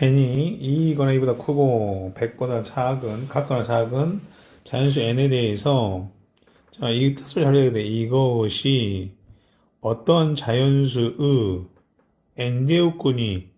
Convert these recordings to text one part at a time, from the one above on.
n이 2거나 2보다 크고 100보다 작은, 같거나 작은 자연수 n에 대해서 자, 이 뜻을 잘 알아야 돼. 이것이 어떤 자연수의 n제곱근이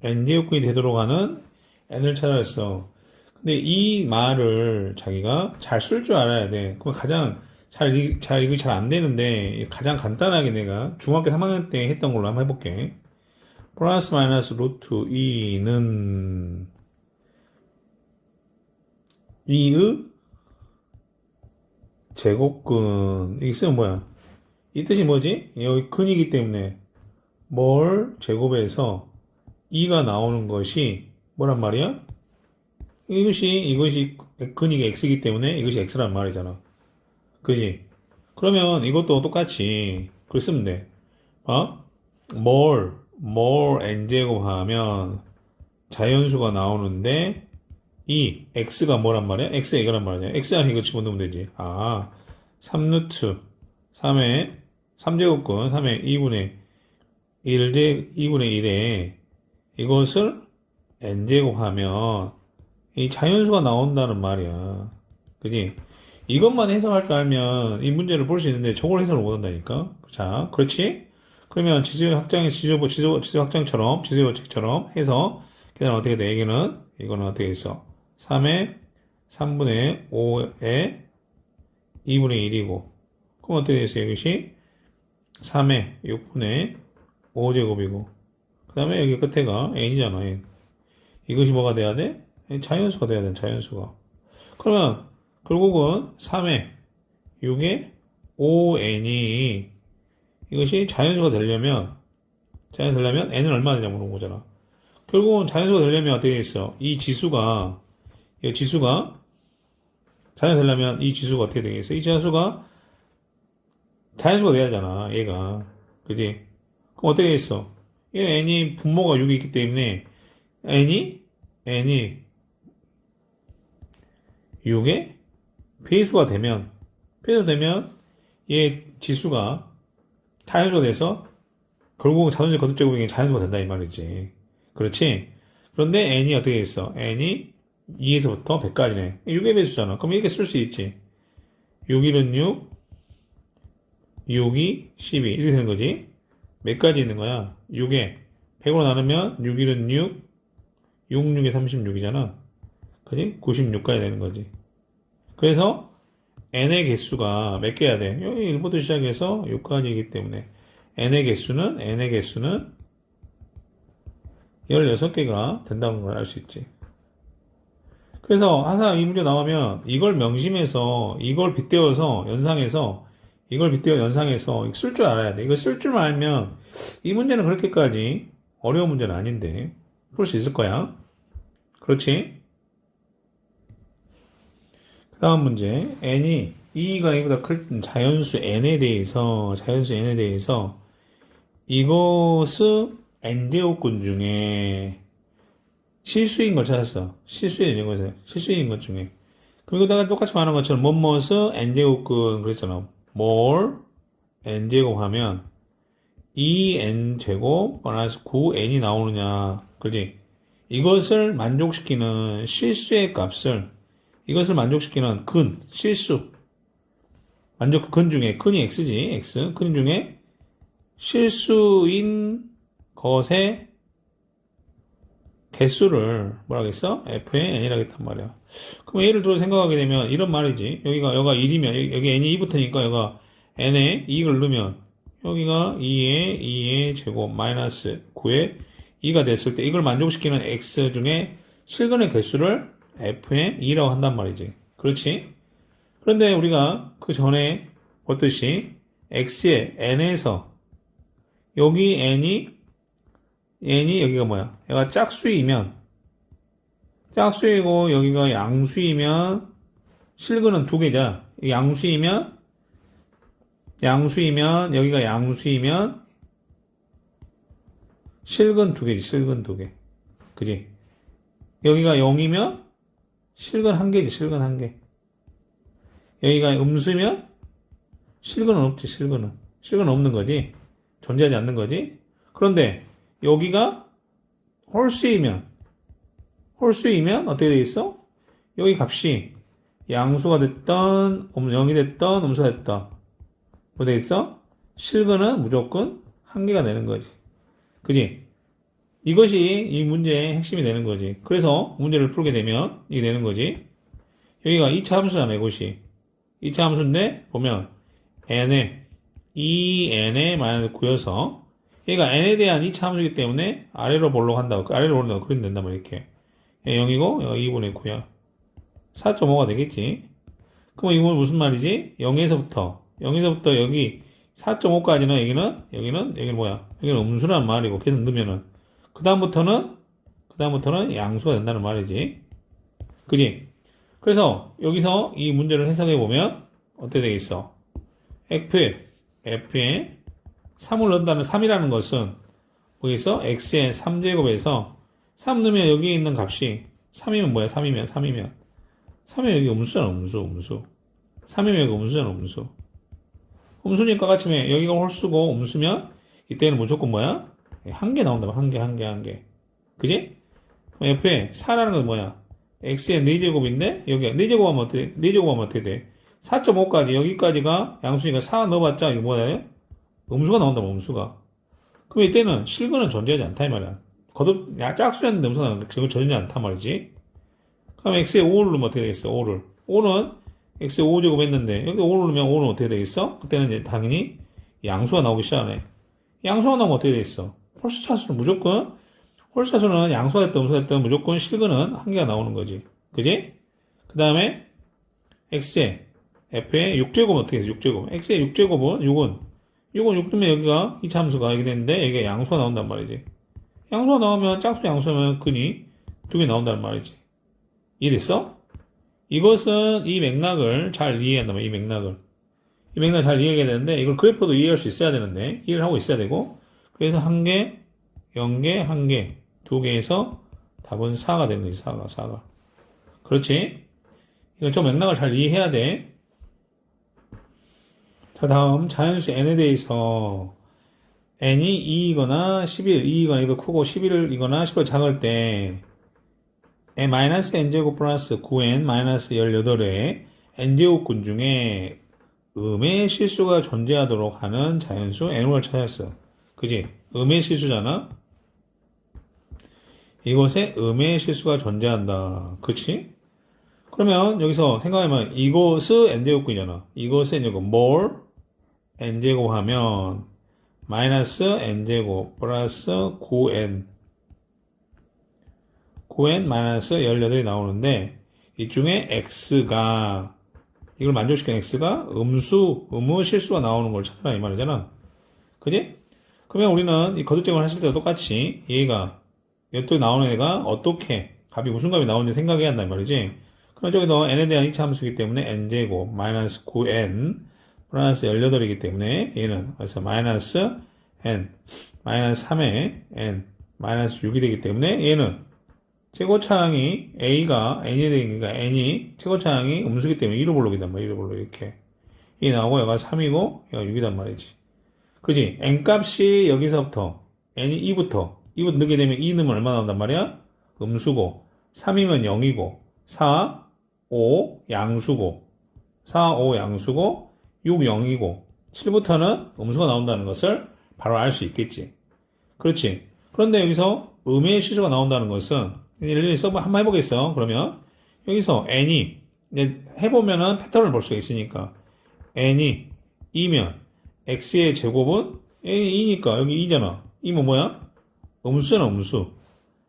되도록 하는 n을 찾아냈어. 근데 이 말을 자기가 잘 쓸 줄 알아야 돼. 그럼 가장 이거 잘 안 되는데 가장 간단하게 내가 중학교 3학년 때 했던 걸로 한번 해볼게. 플러스 마이너스 루트 2는 2의 제곱근. 이게 쓰면 뭐야? 이 뜻이 뭐지? 여기 근이기 때문에 뭘 제곱해서 2가 나오는 것이 뭐란 말이야? 이것이 근이가 x이기 때문에 이것이 x란 말이잖아. 그지? 그러면 이것도 똑같이 글 쓰면 돼. 어? 뭘 n제곱 하면 자연수가 나오는데 이 x가 뭐란 말이야? x가 이거란 말이야. x 안에 이거 집어넣으면 되지. 3루트 3의 3제곱근 3의 2분의 2분의 1에 이것을 n제곱 하면 이 자연수가 나온다는 말이야. 그지? 이것만 해석할 줄 알면 이 문제를 볼 수 있는데 저걸 해석을 못 한다니까. 자, 그렇지? 그러면 지수 확장처럼, 지수 법칙처럼 해서, 계산 어떻게 돼? 이거는 어떻게 있어? 3의 3분의 5의 2분의 1이고, 그럼 어떻게 되겠어? 이것이 3의 6분의 5제곱이고, 그 다음에 여기 끝에가 n이잖아, n. 이것이 뭐가 돼야 돼? 자연수가 돼야 돼, 자연수가. 그러면, 결국은 3의 6의 5n이 이것이 자연수가 되려면 n은 얼마 되냐고 물어본 거잖아. 결국은 자연수가 되려면 어떻게 있어? 이 지수가 자연수가 되려면 이 지수가 어떻게 되겠어? 이 지수가 자연수가 돼야 하잖아, 얘가. 그지? 그럼 어떻게 있어? 이 n이 분모가 6이 있기 때문에 n이 6의 배수가 되면 얘 지수가 자연수가 돼서 결국 자연수 거듭제곱이 자연수가 된다 이 말이지. 그렇지? 그런데 n이 어떻게 있어? n이 2에서부터 100까지네. 6의 배수잖아. 그럼 이렇게 쓸 수 있지. 6, 1은 6, 6이 12 이렇게 되는 거지. 몇 가지 있는 거야? 6에 100으로 나누면 6, 1은 6, 6, 6에 36이잖아. 그지? 96까지 되는 거지. 그래서 n의 개수가 몇 개야 돼? 여기 1부터 시작해서 6까지이기 때문에 n의 개수는 16개가 된다는 걸 알 수 있지. 그래서 항상 이 문제 나오면 이걸 명심해서 이걸 빗대어서 연상해서 쓸 줄 알아야 돼. 이걸 쓸 줄만 알면 이 문제는 그렇게까지 어려운 문제는 아닌데 풀 수 있을 거야. 그렇지? 그 다음 문제 n이 2가 2보다 클 자연수 n에 대해서 이것은 n제곱근 중에 실수인 걸 찾았어. 실수인 것 중에. 그리고 내가 똑같이 말한 것처럼 뭐뭐서 n제곱근 그랬잖아. 뭘 n제곱 하면 2n제곱 마이너스 9n이 나오느냐. 그지? 이것을 만족시키는 실수. 근 중에, 근이 x지, x. 근 중에 실수인 것의 개수를 뭐라겠어? f의 n이라고 했단 말이야. 그럼 예를 들어 생각하게 되면 이런 말이지. 여기가 1이면, 여기 n이 2부터니까 여기가 n에 2를 넣으면 여기가 2의 제곱 마이너스 9의 2가 됐을 때 이걸 만족시키는 x 중에 실근의 개수를 f의 2라고 한단 말이지. 그렇지? 그런데 우리가 그 전에 봤듯이 x의 n에서 여기 n이 여기가 뭐야? 얘가 짝수이고 여기가 양수이면 실근은 두 개자. 양수이면 여기가 양수이면 실근 두 개지. 실근 두 개. 그지? 여기가 0이면 실근 한 개지. 실근 한 개. 여기가 음수면 실근은 없지. 실근은 없는 거지. 존재하지 않는 거지. 그런데 여기가 홀수이면 홀수이면 어떻게 돼 있어? 여기 값이 양수가 됐던, 0이 됐던, 음수가 됐던. 뭐 돼 있어? 실근은 무조건 한 개가 되는 거지. 그지? 이것이 이 문제의 핵심이 되는 거지. 그래서 문제를 풀게 되면 이게 되는 거지. 여기가 2차 함수잖아, 이것이. 2차 함수인데, 보면, n에, 2n에 마이너스 9여서, 얘가 n에 대한 2차 함수이기 때문에 아래로 보려고 한다고, 아래로 보려고 그리면 된단 말이야, 이렇게. 0이고, 2분의 9야. 4.5가 되겠지. 그럼 이건 무슨 말이지? 0에서부터 여기 4.5까지는 여기는 뭐야? 여기는 음수란 말이고, 계속 넣으면은. 그 다음부터는 양수가 된다는 말이지. 그지? 그래서 여기서 이 문제를 해석해 보면 어떻게 되겠어? f에 3을 넣는다는 3이라는 것은 거기서 x의 3제곱에서 3 넣으면 여기에 있는 값이 3이면 뭐야? 3이면 여기 음수잖아, 음수. 3이면 여기 음수잖아, 음수니까 같이면 여기가 홀수고 음수면 이때는 무조건 뭐야? 한 개 나온다, 한 개. 그지? 그럼 옆에 4라는 건 뭐야? x의 4제곱인데 여기가 4제곱하면 어떻게 돼? 4.5까지 여기까지가 양수니까 4 넣어봤자 이거 뭐야? 음수가 나온다, 음수가. 그럼 이때는 실근은 존재하지 않다 이 말이야. 짝수였는데 음수가 나오는데 그건 존재하지 않단 말이지. 그럼 x의 5를 넣으면 어떻게 되겠어? 5는 x의 5제곱 했는데 여기 5를 넣으면 5는 어떻게 되겠어? 그때는 이제 당연히 양수가 나오기 시작하네. 양수가 나오면 어떻게 되겠어? 홀수차수는 양수가 됐든 음수가 됐든 무조건 실근은 한 개가 나오는 거지. 그지? 그 다음에 x의 f의 6제곱은 어떻게 해서 6제곱? x의 6제곱은 6은 6 뜨면 여기가 이 참수가 여기 되는데 여기가 양수가 나온단 말이지. 양수가 나오면 짝수 양수면 근이 두 개 나온단 말이지. 이해됐어? 이것은 이 맥락을 잘 이해한단 말이야. 이 맥락을 잘 이해해야 되는데 이걸 그래프도 이해할 수 있어야 되는데 이해를 하고 있어야 되고 그래서 1개, 0개, 1개, 2개에서 답은 4가 되는 거지. 4가. 그렇지? 이건 좀 맥락을 잘 이해해야 돼. 자, 다음 자연수 n에 대해서 n이 2이거나 11, 2이거나 이거 크고 11이거나 10보다 작을 때 마이너스 n제곱 플러스 9n 마이너스 18의 n제곱근 중에 음의 실수가 존재하도록 하는 자연수 n을 찾았어. 그지? 음의 실수잖아? 이것에 음의 실수가 존재한다. 그치? 그러면 여기서 생각해보면 이것은 n제곱근이잖아. 이것은 n제곱 뭘 n제곱 하면 마이너스 n제곱 플러스 9n 마이너스 18이 나오는데 이 중에 x가 이걸 만족시키는 x가 음의 실수가 나오는 걸 찾아라 이 말이잖아. 그지? 그러면 우리는 이 거듭점을 했을 때도 똑같이 얘가 여기 나오는 애가 어떻게 값이 무슨 값이 나오는지 생각해야 한단 말이지. 그럼 저기도 n에 대한 2차 함수이기 때문에 n제곱 마이너스 9n 플러스 18이기 때문에 얘는 그래서 마이너스 n 마이너스 3의 n 마이너스 6이 되기 때문에 얘는 최고차항이 a가 n이 되니까 n이 최고차항이 음수기 때문에 1로 볼록이단 말이야. 1로 볼록 이렇게 이 나오고 얘가 3이고 얘가 6이단 말이지. 그렇지? n 값이 여기서부터 n이 2부터 넣게 되면 2 넣으면 얼마 나온단 말이야? 음수고 3이면 0이고 4, 5 양수고 4, 5 양수고 6, 0이고 7부터는 음수가 나온다는 것을 바로 알 수 있겠지. 그렇지? 그런데 여기서 음의 실수가 나온다는 것은 일일이 한번 해보겠어. 그러면 여기서 n이 이제 해보면은 패턴을 볼 수가 있으니까 n이 2면 x의 제곱은 n이 2니까 여기 2잖아. 2면 뭐야? 음수잖아, 음수.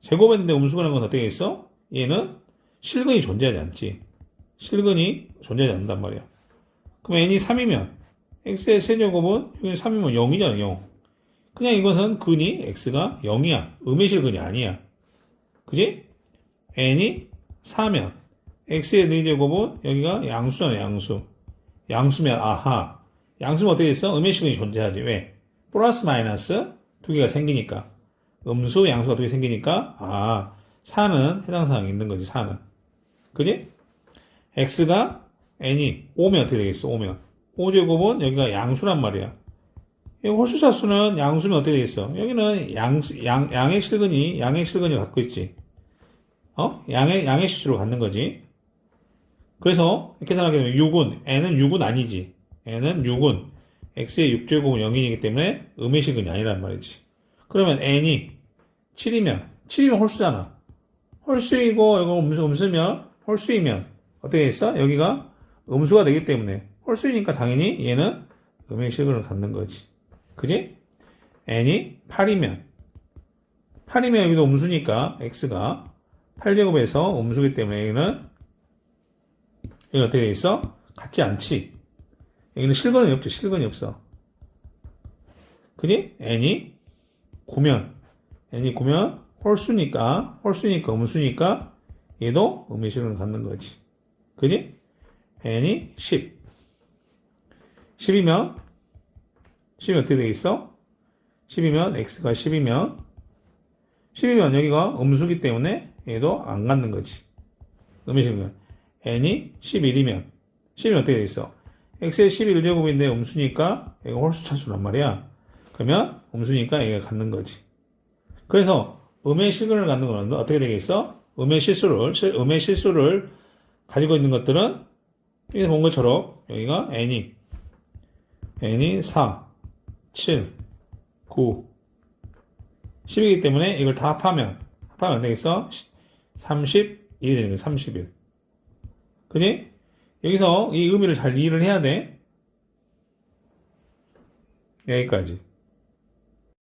제곱했는데 음수가 된 건 어떻게 있어? 얘는 실근이 존재하지 않지. 실근이 존재하지 않는단 말이야. 그럼 n이 3이면 x의 세제곱은 여기 3이면 0이잖아, 0. 그냥 이것은 근이 x가 0이야. 음의 실근이 아니야. 그지? n이 4면 x의 4제곱은 여기가 양수잖아, 양수. 양수면 아하. 양수면 어떻게 됐어? 음의 실근이 존재하지. 왜? 플러스 마이너스 두 개가 생기니까. 음수, 양수가 두 개 생기니까 4는 해당 사항이 있는 거지, 4는. 그지? x가 n이 5면 어떻게 되겠어? 5면. 5제곱은 여기가 양수란 말이야. 여기 홀수차수는 양수면 어떻게 되겠어? 여기는 양의 실근이 갖고 있지. 양의 실수로 갖는 거지. 그래서 이렇게 생각하게 되면 6은, n은 6은 아니지. n은 6은 x의 6제곱은 0이기 때문에 음의식은 아니란 말이지. 그러면 n이 7이면 홀수잖아. 홀수이고 이거 음수면 홀수이면 어떻게 했어? 여기가 음수가 되기 때문에 홀수이니까 당연히 얘는 음의식을 갖는 거지. 그지? n이 8이면 여기도 음수니까 x가 8제곱에서 음수기 때문에 여기는 어떻게 돼 있어? 같지 않지. 여기는 실근이 없지. 실근이 없어. 그지? n이 9면 홀수니까 음수니까 얘도 음의식을 갖는 거지. 그지? n이 10이면 어떻게 되겠어? 10이면 x가 10이면 여기가 음수기 때문에 얘도 안 갖는 거지. 음의식은 n이 11이면 어떻게 되겠어? x의 11제곱인데 음수니까 얘가 홀수 차수란 말이야. 그러면 음수니까 얘가 갖는 거지. 그래서 음의 실근을 갖는 거는 어떻게 되겠어? 음의 실수를 가지고 있는 것들은 여기 본 것처럼 여기가 n이 4, 7, 9, 10이기 때문에 이걸 다 합하면 안 되겠어? 31이 되는 거야. 31. 그지? 여기서 이 의미를 잘 이해를 해야 돼. 여기까지.